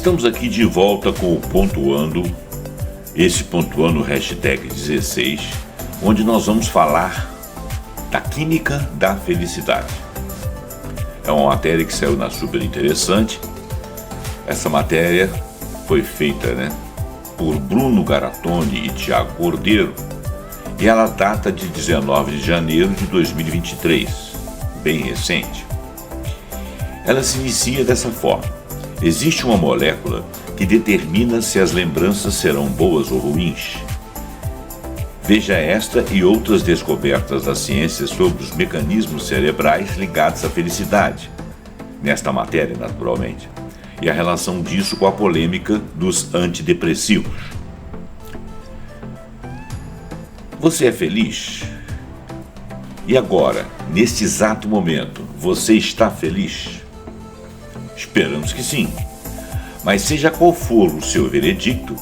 Estamos aqui de volta com o Pontuando, esse Pontuando hashtag 16, onde nós vamos falar da química da felicidade. É uma matéria que saiu na Super Interessante. Essa matéria foi feita por Bruno Garatoni e Tiago Cordeiro, e ela data de 19 de janeiro de 2023, bem recente. Ela se inicia dessa forma: existe uma molécula que determina se as lembranças serão boas ou ruins. Veja esta e outras descobertas da ciência sobre os mecanismos cerebrais ligados à felicidade, nesta matéria, naturalmente, e a relação disso com a polêmica dos antidepressivos. Você é feliz? E agora, neste exato momento, você está feliz? Esperamos que sim. Mas seja qual for o seu veredicto,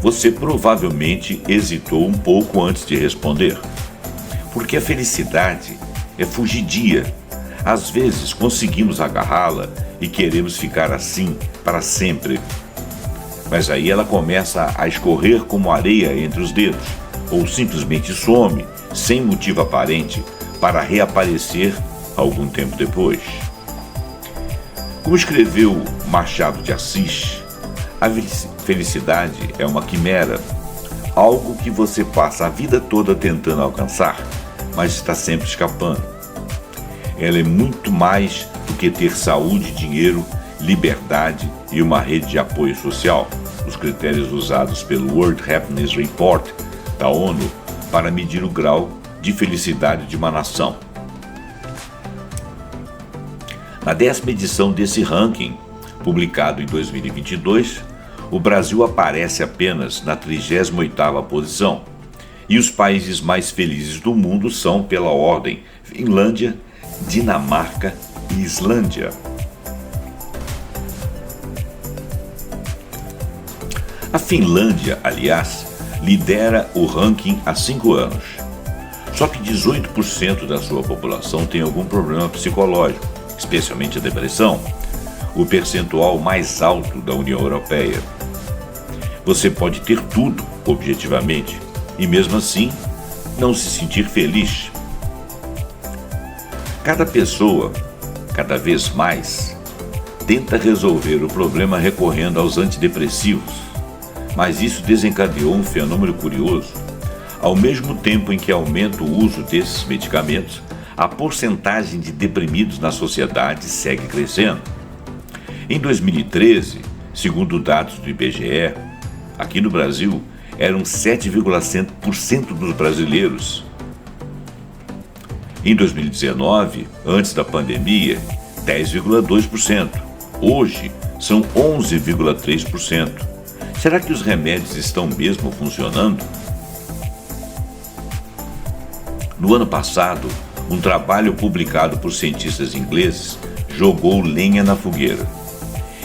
você provavelmente hesitou um pouco antes de responder. Porque a felicidade é fugidia. Às vezes conseguimos agarrá-la e queremos ficar assim para sempre. Mas aí ela começa a escorrer como areia entre os dedos, ou simplesmente some, sem motivo aparente, para reaparecer algum tempo depois. Como escreveu Machado de Assis, a felicidade é uma quimera, algo que você passa a vida toda tentando alcançar, mas está sempre escapando. Ela é muito mais do que ter saúde, dinheiro, liberdade e uma rede de apoio social, os critérios usados pelo World Happiness Report da ONU para medir o grau de felicidade de uma nação. Na 10ª edição desse ranking, publicado em 2022, o Brasil aparece apenas na 38ª posição, e os países mais felizes do mundo são, pela ordem, Finlândia, Dinamarca e Islândia. A Finlândia, aliás, lidera o ranking há 5 anos. Só que 18% da sua população tem algum problema psicológico, especialmente a depressão, o percentual mais alto da União Europeia. Você pode ter tudo, objetivamente, e mesmo assim não se sentir feliz. Cada pessoa, cada vez mais, tenta resolver o problema recorrendo aos antidepressivos, mas isso desencadeou um fenômeno curioso. Ao mesmo tempo em que aumenta o uso desses medicamentos, a porcentagem de deprimidos na sociedade segue crescendo. Em 2013, segundo dados do IBGE, aqui no Brasil, eram 7,7% dos brasileiros. Em 2019, antes da pandemia, 10,2%. Hoje, são 11,3%. Será que os remédios estão mesmo funcionando? No ano passado, um trabalho publicado por cientistas ingleses jogou lenha na fogueira.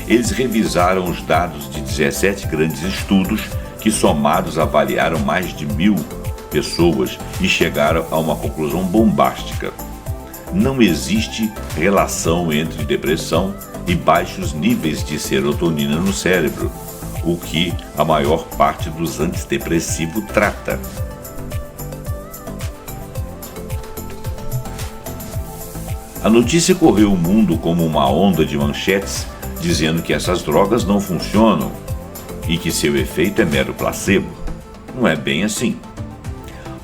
Eles revisaram os dados de 17 grandes estudos que, somados, avaliaram mais de 1.000 pessoas e chegaram a uma conclusão bombástica: não existe relação entre depressão e baixos níveis de serotonina no cérebro, o que a maior parte dos antidepressivos trata. A notícia correu o mundo como uma onda de manchetes dizendo que essas drogas não funcionam e que seu efeito é mero placebo. Não é bem assim.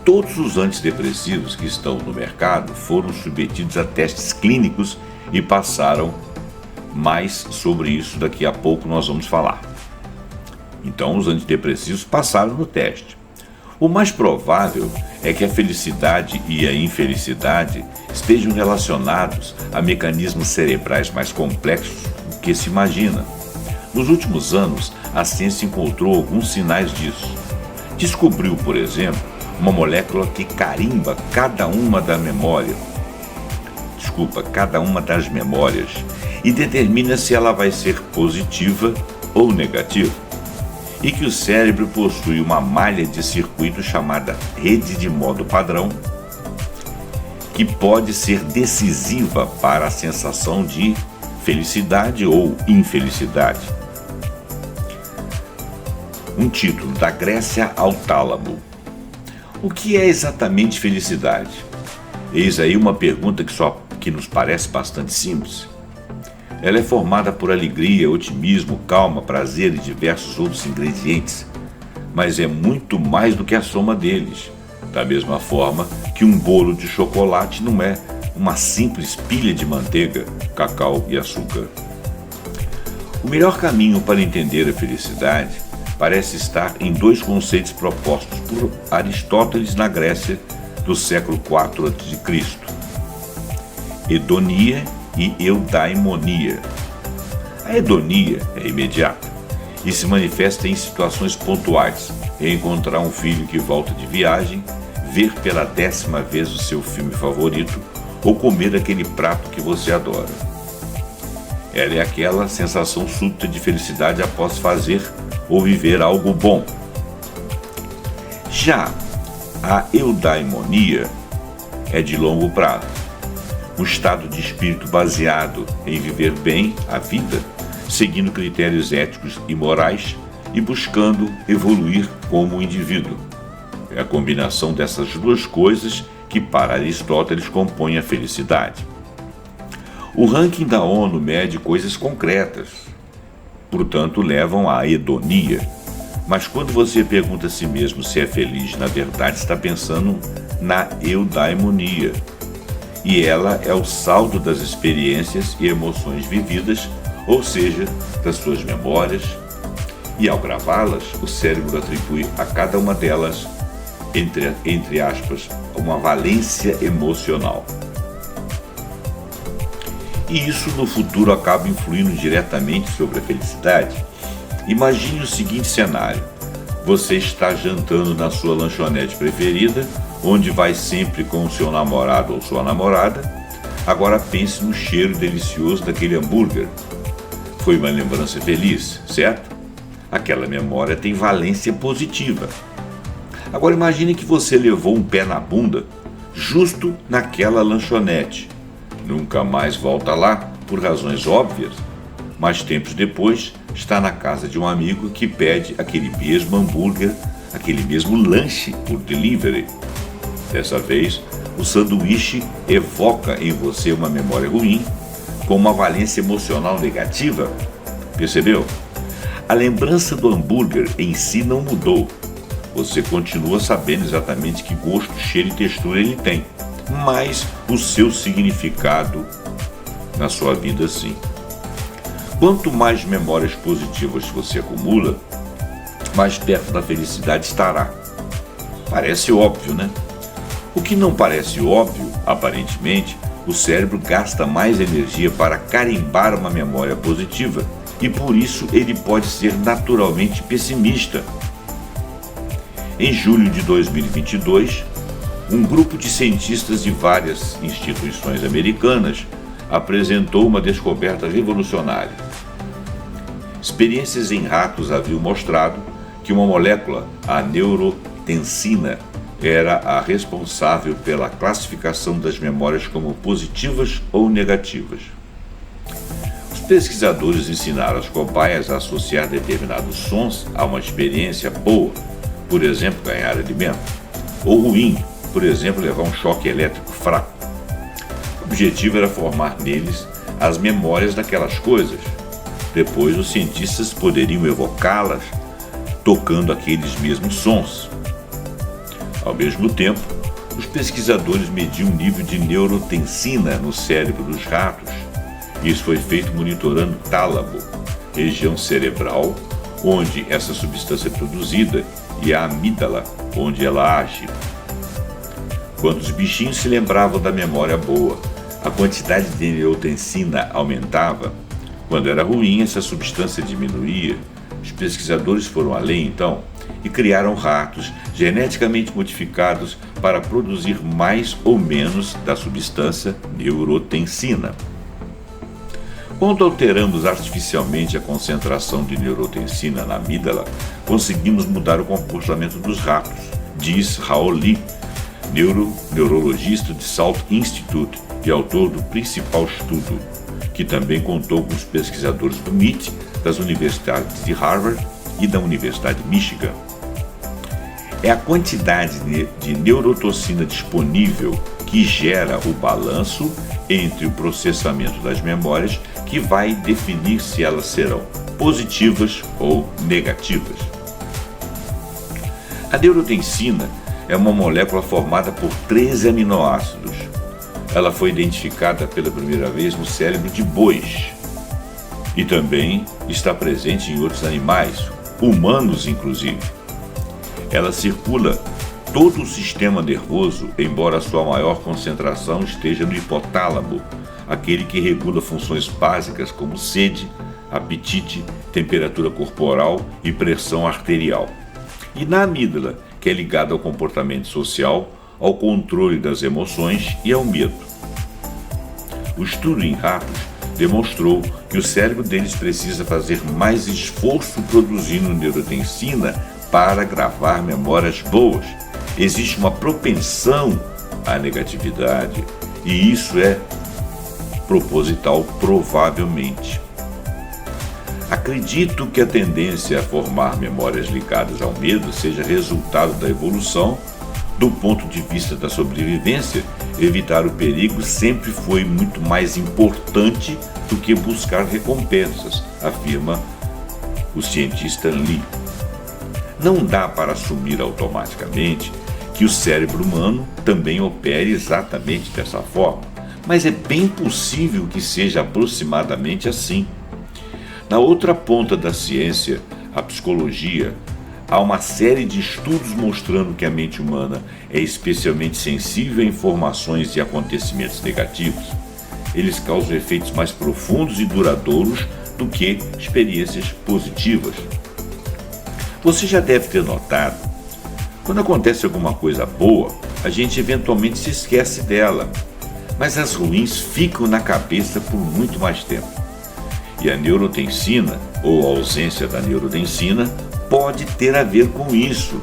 Todos os antidepressivos que estão no mercado foram submetidos a testes clínicos e passaram. Mais sobre isso daqui a pouco nós vamos falar. Então, os antidepressivos passaram no teste. O mais provável é que a felicidade e a infelicidade estejam relacionados a mecanismos cerebrais mais complexos do que se imagina. Nos últimos anos, a ciência encontrou alguns sinais disso. Descobriu, por exemplo, uma molécula que carimba cada uma das memórias e determina se ela vai ser positiva ou negativa. E que o cérebro possui uma malha de circuito chamada rede de modo padrão, que pode ser decisiva para a sensação de felicidade ou infelicidade. Um título, Da Grécia ao Tálamo. O que é exatamente felicidade? Eis aí uma pergunta que nos parece bastante simples. Ela é formada por alegria, otimismo, calma, prazer e diversos outros ingredientes, mas é muito mais do que a soma deles. Da mesma forma que um bolo de chocolate não é uma simples pilha de manteiga, cacau e açúcar. O melhor caminho para entender a felicidade parece estar em dois conceitos propostos por Aristóteles na Grécia do século IV a.C., hedonia e eudaimonia. A hedonia é imediata e se manifesta em situações pontuais, encontrar um filho que volta de viagem, ver pela 10ª vez o seu filme favorito ou comer aquele prato que você adora. Ela é aquela sensação súbita de felicidade após fazer ou viver algo bom. Já a eudaimonia é de longo prazo, um estado de espírito baseado em viver bem a vida, seguindo critérios éticos e morais e buscando evoluir como indivíduo. É a combinação dessas duas coisas que, para Aristóteles, compõe a felicidade. O ranking da ONU mede coisas concretas, portanto, levam à hedonia. Mas quando você pergunta a si mesmo se é feliz, na verdade está pensando na eudaimonia. E ela é o saldo das experiências e emoções vividas, ou seja, das suas memórias. E ao gravá-las, o cérebro atribui a cada uma delas, entre aspas, uma valência emocional. E isso no futuro acaba influindo diretamente sobre a felicidade. Imagine o seguinte cenário: você está jantando na sua lanchonete preferida, onde vai sempre com o seu namorado ou sua namorada. Agora pense no cheiro delicioso daquele hambúrguer. Foi uma lembrança feliz, certo? Aquela memória tem valência positiva. Agora imagine que você levou um pé na bunda justo naquela lanchonete. Nunca mais volta lá, por razões óbvias, mas tempos depois está na casa de um amigo que pede aquele mesmo hambúrguer, aquele mesmo lanche por delivery. Dessa vez, o sanduíche evoca em você uma memória ruim, com uma valência emocional negativa. Percebeu? A lembrança do hambúrguer em si não mudou. Você continua sabendo exatamente que gosto, cheiro e textura ele tem, mas o seu significado na sua vida sim. Quanto mais memórias positivas você acumula, mais perto da felicidade estará. Parece óbvio, né? O que não parece óbvio, aparentemente, o cérebro gasta mais energia para carimbar uma memória positiva e por isso ele pode ser naturalmente pessimista. Em julho de 2022, um grupo de cientistas de várias instituições americanas apresentou uma descoberta revolucionária. Experiências em ratos haviam mostrado que uma molécula, a neurotensina, era a responsável pela classificação das memórias como positivas ou negativas. Os pesquisadores ensinaram as cobaias a associar determinados sons a uma experiência boa, por exemplo, ganhar alimento, ou ruim, por exemplo, levar um choque elétrico fraco. O objetivo era formar neles as memórias daquelas coisas. Depois, os cientistas poderiam evocá-las tocando aqueles mesmos sons. Ao mesmo tempo, os pesquisadores mediam o nível de neurotensina no cérebro dos ratos. Isso foi feito monitorando o tálamo, região cerebral onde essa substância é produzida, e a amígdala, onde ela age. Quando os bichinhos se lembravam da memória boa, a quantidade de neurotensina aumentava. Quando era ruim, essa substância diminuía. Os pesquisadores foram além, então, e criaram ratos geneticamente modificados para produzir mais ou menos da substância neurotensina. Quando alteramos artificialmente a concentração de neurotensina na amígdala, conseguimos mudar o comportamento dos ratos, diz Hao Li, neurologista de Salk Institute e autor do principal estudo, que também contou com os pesquisadores do MIT das universidades de Harvard e da Universidade de Michigan. É a quantidade de neurotoxina disponível que gera o balanço entre o processamento das memórias que vai definir se elas serão positivas ou negativas. A neurotensina é uma molécula formada por 13 aminoácidos. Ela foi identificada pela primeira vez no cérebro de bois e também está presente em outros animais, humanos inclusive. Ela circula todo o sistema nervoso, embora sua maior concentração esteja no hipotálamo, aquele que regula funções básicas como sede, apetite, temperatura corporal e pressão arterial. E na amígdala, que é ligada ao comportamento social, ao controle das emoções e ao medo. O estudo em ratos demonstrou que o cérebro deles precisa fazer mais esforço produzindo neurotensina para gravar memórias boas. Existe uma propensão à negatividade e isso é proposital, provavelmente. Acredito que a tendência a formar memórias ligadas ao medo seja resultado da evolução. Do ponto de vista da sobrevivência, evitar o perigo sempre foi muito mais importante do que buscar recompensas, afirma o cientista Lee. Não dá para assumir automaticamente que o cérebro humano também opere exatamente dessa forma, mas é bem possível que seja aproximadamente assim. Na outra ponta da ciência, a psicologia, há uma série de estudos mostrando que a mente humana é especialmente sensível a informações e acontecimentos negativos. Eles causam efeitos mais profundos e duradouros do que experiências positivas. Você já deve ter notado, quando acontece alguma coisa boa, a gente eventualmente se esquece dela, mas as ruins ficam na cabeça por muito mais tempo. E a neurotensina, ou a ausência da neurotensina, pode ter a ver com isso.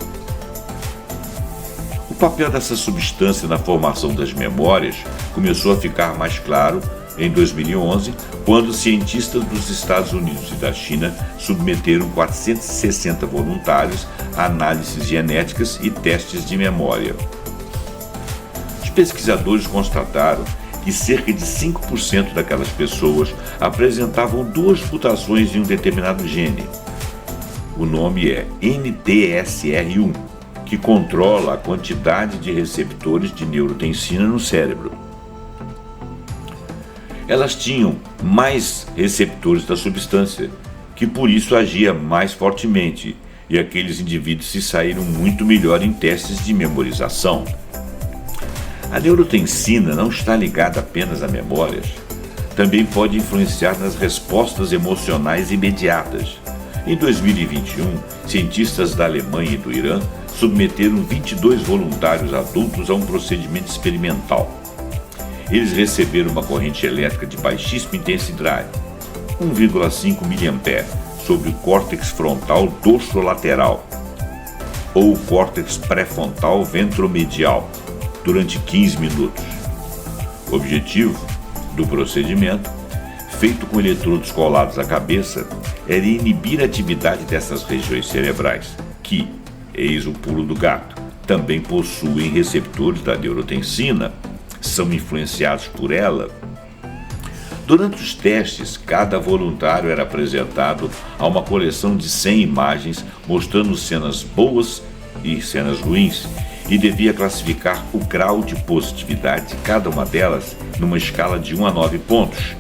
O papel dessa substância na formação das memórias começou a ficar mais claro em 2011, quando cientistas dos Estados Unidos e da China submeteram 460 voluntários a análises genéticas e testes de memória. Os pesquisadores constataram que cerca de 5% daquelas pessoas apresentavam duas mutações em um determinado gene. O nome é NTSR1, que controla a quantidade de receptores de neurotensina no cérebro. Elas tinham mais receptores da substância, que por isso agia mais fortemente, e aqueles indivíduos se saíram muito melhor em testes de memorização. A neurotensina não está ligada apenas a memórias, também pode influenciar nas respostas emocionais imediatas. Em 2021, cientistas da Alemanha e do Irã submeteram 22 voluntários adultos a um procedimento experimental. Eles receberam uma corrente elétrica de baixíssima intensidade, 1,5 mA, sobre o córtex frontal dorsolateral, ou córtex pré-frontal ventromedial, durante 15 minutos. O objetivo do procedimento, feito com eletrodos colados à cabeça, era inibir a atividade dessas regiões cerebrais, que, eis o pulo do gato, também possuem receptores da neurotensina, são influenciados por ela. Durante os testes, cada voluntário era apresentado a uma coleção de 100 imagens mostrando cenas boas e cenas ruins, e devia classificar o grau de positividade de cada uma delas numa escala de 1 a 9 pontos,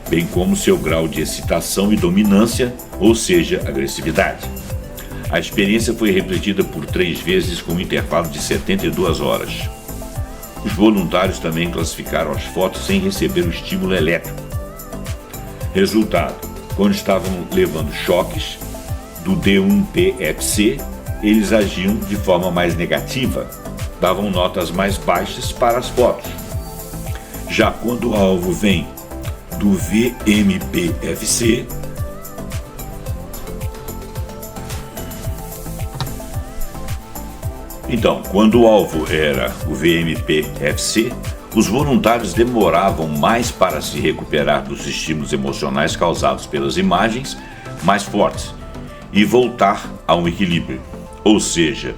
bem como seu grau de excitação e dominância, ou seja, agressividade. A experiência foi repetida por 3 vezes com um intervalo de 72 horas. Os voluntários também classificaram as fotos sem receber o estímulo elétrico. Resultado: quando estavam levando choques do D1-PFC, eles agiam de forma mais negativa, davam notas mais baixas para as fotos. Já quando o alvo vem do VMPFC, quando o alvo era o VMPFC, os voluntários demoravam mais para se recuperar dos estímulos emocionais causados pelas imagens mais fortes e voltar a um equilíbrio. Ou seja,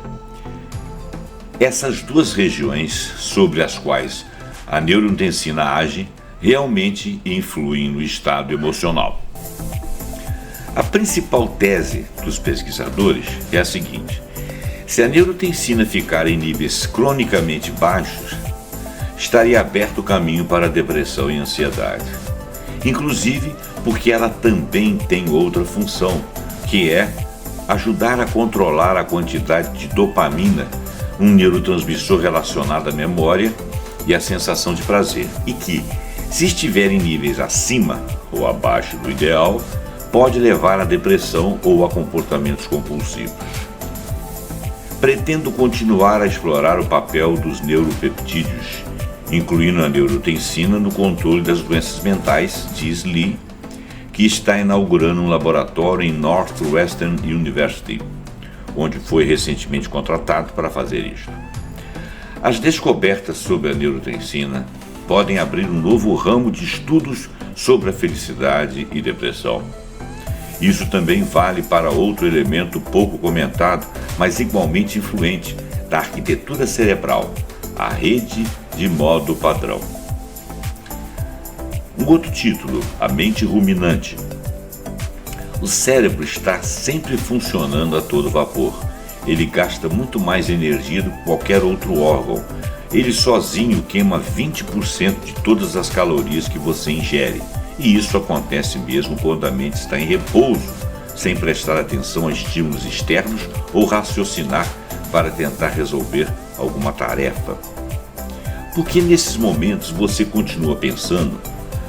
essas duas regiões sobre as quais a neurotensina age realmente influem no estado emocional. A principal tese dos pesquisadores é a seguinte: se a neurotensina ficar em níveis cronicamente baixos, estaria aberto o caminho para a depressão e ansiedade. Inclusive porque ela também tem outra função, que é ajudar a controlar a quantidade de dopamina, um neurotransmissor relacionado à memória e à sensação de prazer, e que, se estiver em níveis acima ou abaixo do ideal, pode levar à depressão ou a comportamentos compulsivos. Pretendo continuar a explorar o papel dos neuropeptídeos, incluindo a neurotensina, no controle das doenças mentais, diz Lee, que está inaugurando um laboratório em Northwestern University, onde foi recentemente contratado para fazer isto. As descobertas sobre a neurotensina podem abrir um novo ramo de estudos sobre a felicidade e depressão. Isso também vale para outro elemento pouco comentado, mas igualmente influente, da arquitetura cerebral, a rede de modo padrão. Um outro título, a mente ruminante. O cérebro está sempre funcionando a todo vapor. Ele gasta muito mais energia do que qualquer outro órgão. Ele sozinho queima 20% de todas as calorias que você ingere. E isso acontece mesmo quando a mente está em repouso, sem prestar atenção a estímulos externos ou raciocinar para tentar resolver alguma tarefa. Porque nesses momentos você continua pensando,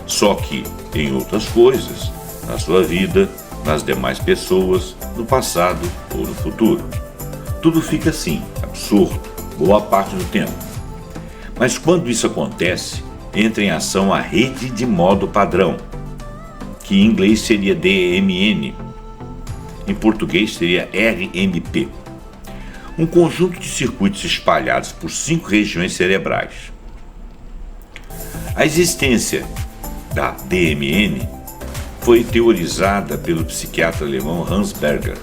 só que em outras coisas, na sua vida, nas demais pessoas, no passado ou no futuro. Tudo fica assim, absurdo, boa parte do tempo. Mas quando isso acontece, entra em ação a rede de modo padrão, que em inglês seria DMN, em português seria RMP. Um conjunto de circuitos espalhados por 5 regiões cerebrais. A existência da DMN foi teorizada pelo psiquiatra alemão Hans Berger,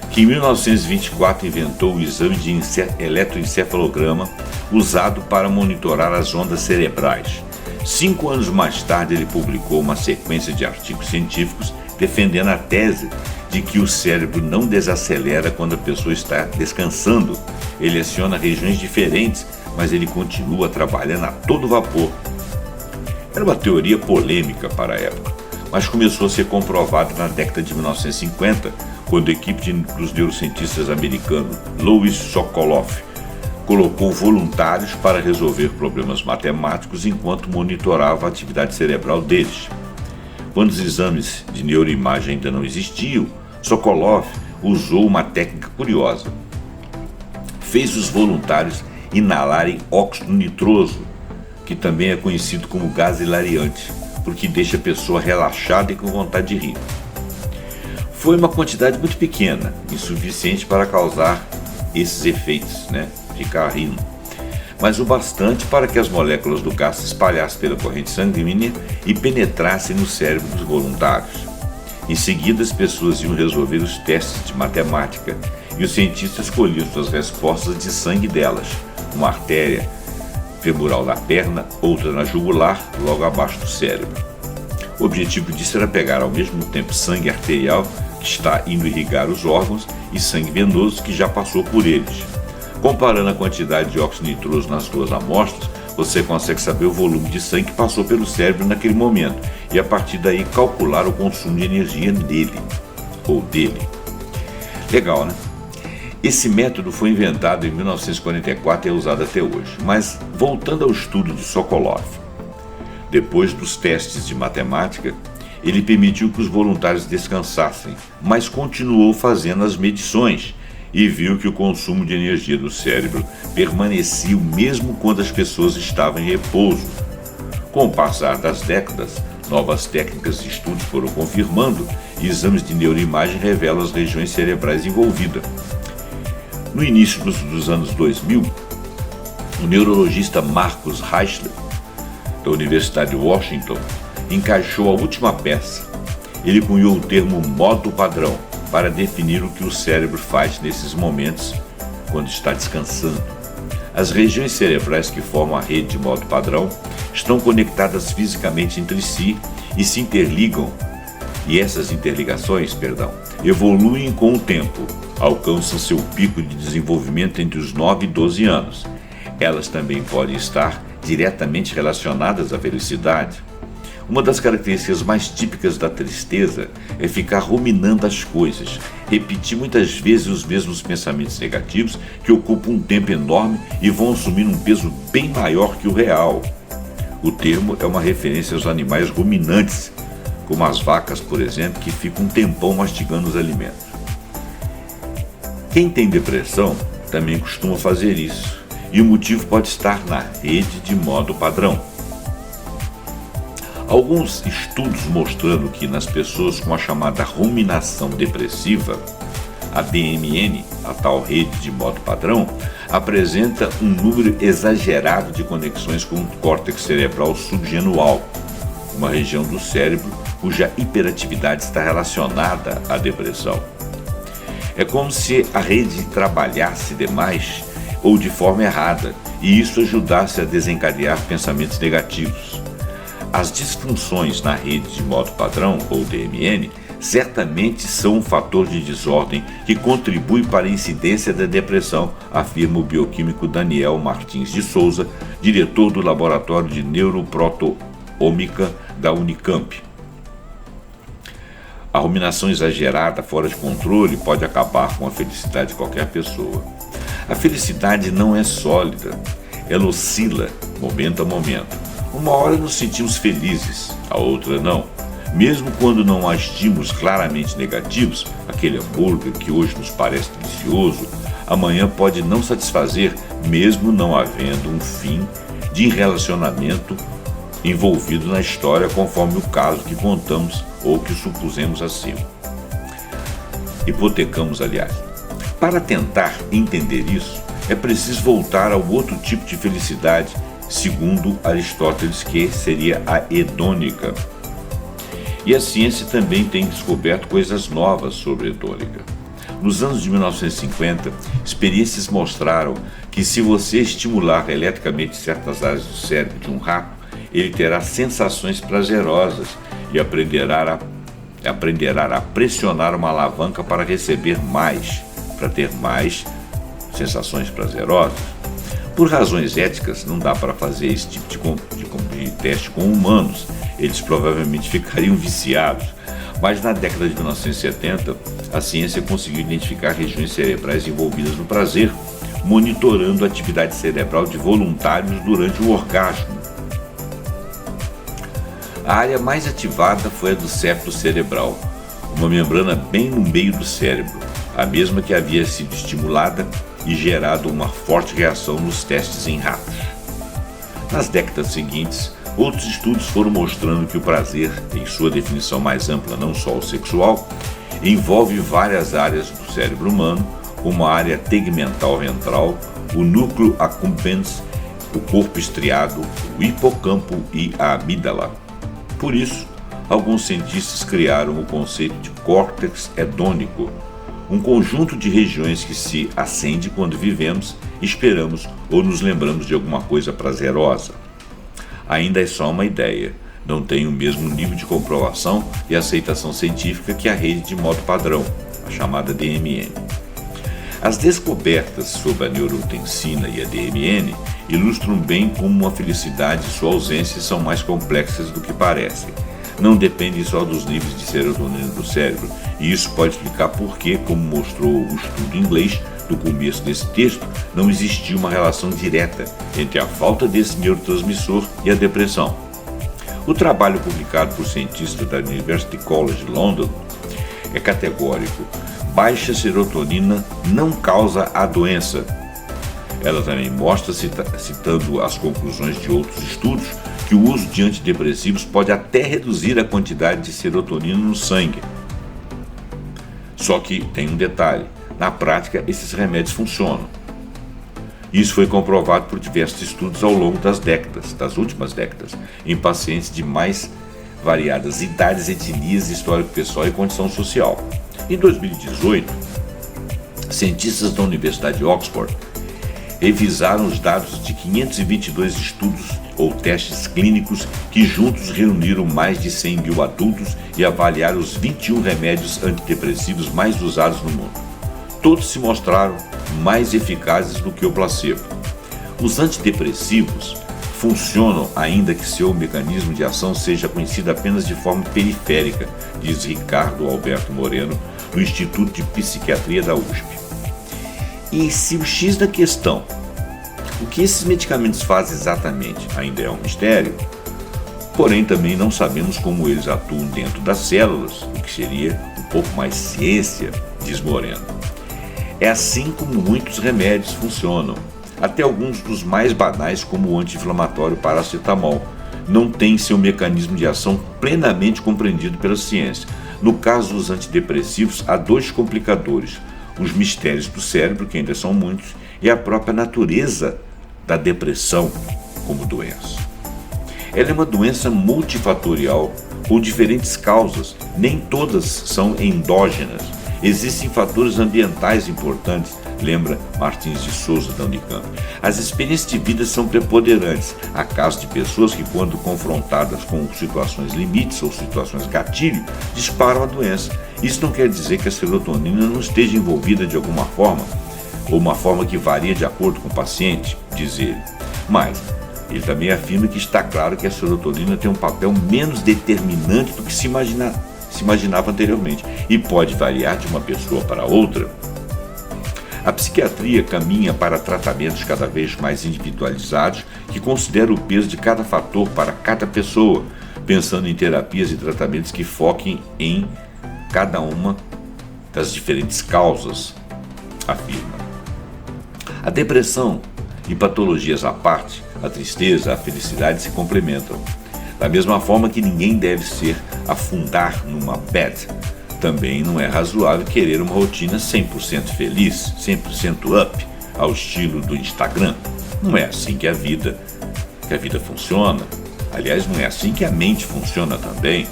que em 1924 inventou o exame de eletroencefalograma usado para monitorar as ondas cerebrais. 5 anos mais tarde, ele publicou uma sequência de artigos científicos defendendo a tese de que o cérebro não desacelera quando a pessoa está descansando. Ele aciona regiões diferentes, mas ele continua trabalhando a todo vapor. Era uma teoria polêmica para a época, mas começou a ser comprovada na década de 1950, quando a equipe dos neurocientistas americanos Louis Sokoloff colocou voluntários para resolver problemas matemáticos enquanto monitorava a atividade cerebral deles. Quando os exames de neuroimagem ainda não existiam, Sokoloff usou uma técnica curiosa. Fez os voluntários inalarem óxido nitroso, que também é conhecido como gás hilariante, porque deixa a pessoa relaxada e com vontade de rir. Foi uma quantidade muito pequena, insuficiente para causar esses efeitos, ficar rindo, mas o bastante para que as moléculas do gás se espalhassem pela corrente sanguínea e penetrassem no cérebro dos voluntários. Em seguida, as pessoas iam resolver os testes de matemática e os cientistas escolhiam suas respostas de sangue delas, uma artéria femoral na perna, outra na jugular, logo abaixo do cérebro. O objetivo disso era pegar ao mesmo tempo sangue arterial, que está indo irrigar os órgãos, e sangue venoso, que já passou por eles. Comparando a quantidade de óxido nitroso nas duas amostras, você consegue saber o volume de sangue que passou pelo cérebro naquele momento e a partir daí calcular o consumo de energia dele ou dele. Legal, né? Esse método foi inventado em 1944 e é usado até hoje. Mas voltando ao estudo de Sokoloff, depois dos testes de matemática, ele permitiu que os voluntários descansassem, mas continuou fazendo as medições e viu que o consumo de energia do cérebro permanecia o mesmo quando as pessoas estavam em repouso. Com o passar das décadas, novas técnicas de estudos foram confirmando e exames de neuroimagem revelam as regiões cerebrais envolvidas. No início dos anos 2000, o neurologista Marcus Reichler da Universidade de Washington, encaixou a última peça. Ele cunhou o termo modo padrão para definir o que o cérebro faz nesses momentos quando está descansando. As regiões cerebrais que formam a rede de modo padrão estão conectadas fisicamente entre si e se interligam, e essas interligações, evoluem com o tempo, alcançam seu pico de desenvolvimento entre os 9 e 12 anos. Elas também podem estar diretamente relacionadas à felicidade. Uma das características mais típicas da tristeza é ficar ruminando as coisas, repetir muitas vezes os mesmos pensamentos negativos que ocupam um tempo enorme e vão assumir um peso bem maior que o real. O termo é uma referência aos animais ruminantes, como as vacas, por exemplo, que ficam um tempão mastigando os alimentos. Quem tem depressão também costuma fazer isso, e o motivo pode estar na rede de modo padrão. Alguns estudos mostrando que nas pessoas com a chamada ruminação depressiva, a DMN, a tal rede de modo padrão, apresenta um número exagerado de conexões com o córtex cerebral subgenual, uma região do cérebro cuja hiperatividade está relacionada à depressão. É como se a rede trabalhasse demais ou de forma errada, e isso ajudasse a desencadear pensamentos negativos. As disfunções na rede de modo padrão, ou DMN, certamente são um fator de desordem que contribui para a incidência da depressão, afirma o bioquímico Daniel Martins de Souza, diretor do Laboratório de Neuroproteômica da Unicamp. A ruminação exagerada, fora de controle, pode acabar com a felicidade de qualquer pessoa. A felicidade não é sólida, ela oscila momento a momento. Uma hora nos sentimos felizes, a outra não. Mesmo quando não há estímulos claramente negativos, aquele hambúrguer que hoje nos parece delicioso, amanhã pode não satisfazer, mesmo não havendo um fim de relacionamento envolvido na história, conforme o caso que contamos ou que supusemos acima. Hipotecamos, aliás. Para tentar entender isso, é preciso voltar ao outro tipo de felicidade, segundo Aristóteles, que seria a hedônica. E a ciência também tem descoberto coisas novas sobre a hedônica. Nos anos de 1950, experiências mostraram que se você estimular eletricamente certas áreas do cérebro de um rato, ele terá sensações prazerosas e aprenderá a pressionar uma alavanca para receber mais, para ter mais sensações prazerosas. Por razões éticas, não dá para fazer esse tipo de teste com humanos, eles provavelmente ficariam viciados. Mas na década de 1970, a ciência conseguiu identificar regiões cerebrais envolvidas no prazer, monitorando a atividade cerebral de voluntários durante o orgasmo. A área mais ativada foi a do septo cerebral, uma membrana bem no meio do cérebro, a mesma que havia sido estimulada e gerado uma forte reação nos testes em ratos. Nas décadas seguintes, outros estudos foram mostrando que o prazer, em sua definição mais ampla, não só o sexual, envolve várias áreas do cérebro humano, como a área tegmental ventral, o núcleo accumbens, o corpo estriado, o hipocampo e a amígdala. Por isso, alguns cientistas criaram o conceito de córtex hedônico, um conjunto de regiões que se acende quando vivemos, esperamos ou nos lembramos de alguma coisa prazerosa. Ainda é só uma ideia, não tem o mesmo nível de comprovação e aceitação científica que a rede de modo padrão, a chamada DMN. As descobertas sobre a neurotensina e a DMN ilustram bem como a felicidade e sua ausência são mais complexas do que parecem. Não depende só dos níveis de serotonina do cérebro, e isso pode explicar por que, como mostrou o estudo inglês do começo desse texto, não existia uma relação direta entre a falta desse neurotransmissor e a depressão. O trabalho publicado por cientistas da University College London é categórico. Baixa serotonina não causa a doença. Ela também mostra, citando as conclusões de outros estudos, que o uso de antidepressivos pode até reduzir a quantidade de serotonina no sangue. Só que tem um detalhe, na prática esses remédios funcionam. Isso foi comprovado por diversos estudos ao longo das últimas décadas, em pacientes de mais variadas idades, etnias, histórico pessoal e condição social. Em 2018, cientistas da Universidade de Oxford revisaram os dados de 522 estudos ou testes clínicos que juntos reuniram mais de 100 mil adultos e avaliaram os 21 remédios antidepressivos mais usados no mundo. Todos se mostraram mais eficazes do que o placebo. Os antidepressivos funcionam ainda que seu mecanismo de ação seja conhecido apenas de forma periférica, diz Ricardo Alberto Moreno, do Instituto de Psiquiatria da USP. E se o X da questão, o que esses medicamentos fazem exatamente, ainda é um mistério, porém também não sabemos como eles atuam dentro das células, o que seria um pouco mais ciência, diz Moreno. É assim como muitos remédios funcionam. Até alguns dos mais banais, como o anti-inflamatório paracetamol, não têm seu mecanismo de ação plenamente compreendido pela ciência. No caso dos antidepressivos, há dois complicadores: os mistérios do cérebro, que ainda são muitos, e a própria natureza da depressão como doença. Ela é uma doença multifatorial, com diferentes causas, nem todas são endógenas. Existem fatores ambientais importantes, lembra Martins de Souza da Unicamp. As experiências de vida são preponderantes. Há casos de pessoas que, quando confrontadas com situações limites ou situações gatilho, disparam a doença. Isso não quer dizer que a serotonina não esteja envolvida de alguma forma, ou uma forma que varia de acordo com o paciente, diz ele. Mas ele também afirma que está claro que a serotonina tem um papel menos determinante do que se imaginava anteriormente e pode variar de uma pessoa para outra. A psiquiatria caminha para tratamentos cada vez mais individualizados que consideram o peso de cada fator para cada pessoa, pensando em terapias e tratamentos que foquem em cada uma das diferentes causas, afirma. A depressão e patologias à parte, a tristeza, a felicidade se complementam. Da mesma forma que ninguém deve afundar numa bad, também não é razoável querer uma rotina 100% feliz, 100% up, ao estilo do Instagram. Não é assim que a vida funciona. Aliás, não é assim que a mente funciona também.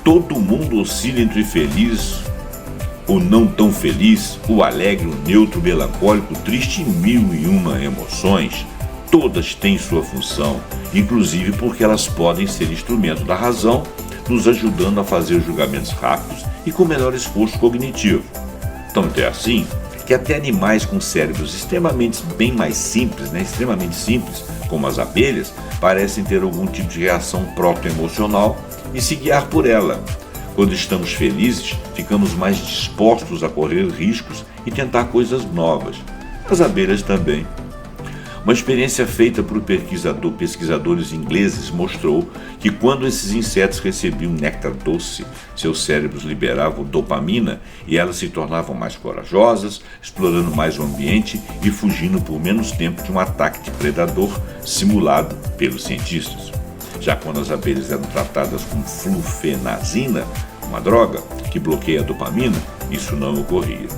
Todo mundo oscila entre feliz, o não tão feliz, o alegre, o neutro, o melancólico, o triste e 1001 emoções. Todas têm sua função, inclusive porque elas podem ser instrumento da razão, nos ajudando a fazer julgamentos rápidos e com melhor esforço cognitivo. Tanto é assim que até animais com cérebros extremamente simples, como as abelhas, parecem ter algum tipo de reação proto-emocional e se guiar por ela. Quando estamos felizes, ficamos mais dispostos a correr riscos e tentar coisas novas. As abelhas também. Uma experiência feita por pesquisadores ingleses mostrou que quando esses insetos recebiam néctar doce, seus cérebros liberavam dopamina e elas se tornavam mais corajosas, explorando mais o ambiente e fugindo por menos tempo de um ataque de predador simulado pelos cientistas. Já quando as abelhas eram tratadas com flufenazina, uma droga que bloqueia a dopamina, isso não ocorria.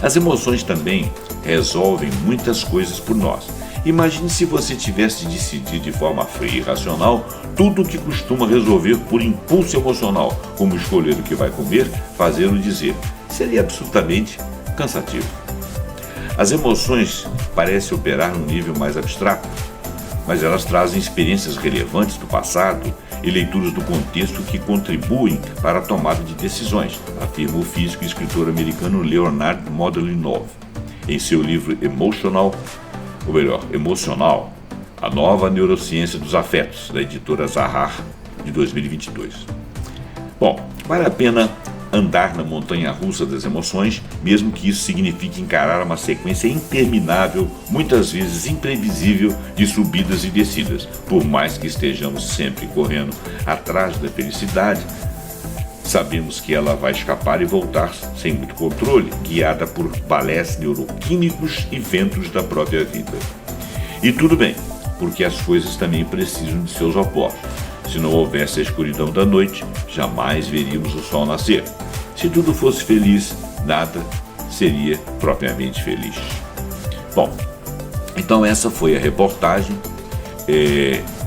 As emoções também resolvem muitas coisas por nós. Imagine se você tivesse de decidir de forma fria e racional tudo o que costuma resolver por impulso emocional, como escolher o que vai comer, fazer ou dizer. Seria absolutamente cansativo. As emoções parecem operar num nível mais abstrato, mas elas trazem experiências relevantes do passado e leituras do contexto que contribuem para a tomada de decisões, afirma o físico e escritor americano Leonard Mlodinow em seu livro Emocional, a nova neurociência dos afetos, da editora Zahar, de 2022. Bom, vale a pena andar na montanha-russa das emoções, mesmo que isso signifique encarar uma sequência interminável, muitas vezes imprevisível, de subidas e descidas. Por mais que estejamos sempre correndo atrás da felicidade, sabemos que ela vai escapar e voltar sem muito controle, guiada por balés neuroquímicos e ventos da própria vida. E tudo bem, porque as coisas também precisam de seus opostos. Se não houvesse a escuridão da noite, jamais veríamos o sol nascer. Se tudo fosse feliz, nada seria propriamente feliz. Bom, Então essa foi a reportagem.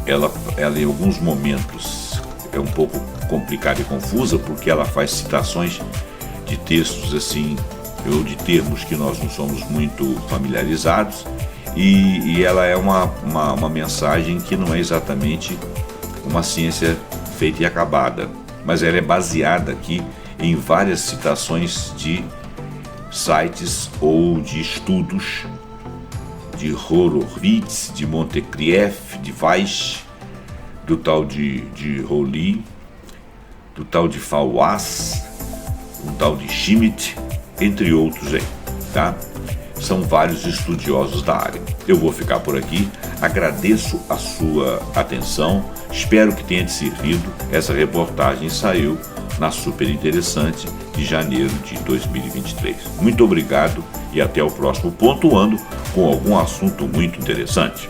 Ela em alguns momentos é um pouco complicada e confusa, porque ela faz citações de textos assim, ou de termos que nós não somos muito familiarizados, e ela é uma mensagem que não é exatamente uma ciência feita e acabada, mas ela é baseada aqui em várias citações de sites ou de estudos de Horowitz, de Montecrief, de Weiss, do tal de Rowley, do tal de Fawaz, um tal de Schmidt, entre outros aí, tá? São vários estudiosos da área. Eu vou ficar por aqui, agradeço a sua atenção, espero que tenha te servido. Essa reportagem saiu na Super Interessante de janeiro de 2023. Muito obrigado e até o próximo Pontuando com algum assunto muito interessante.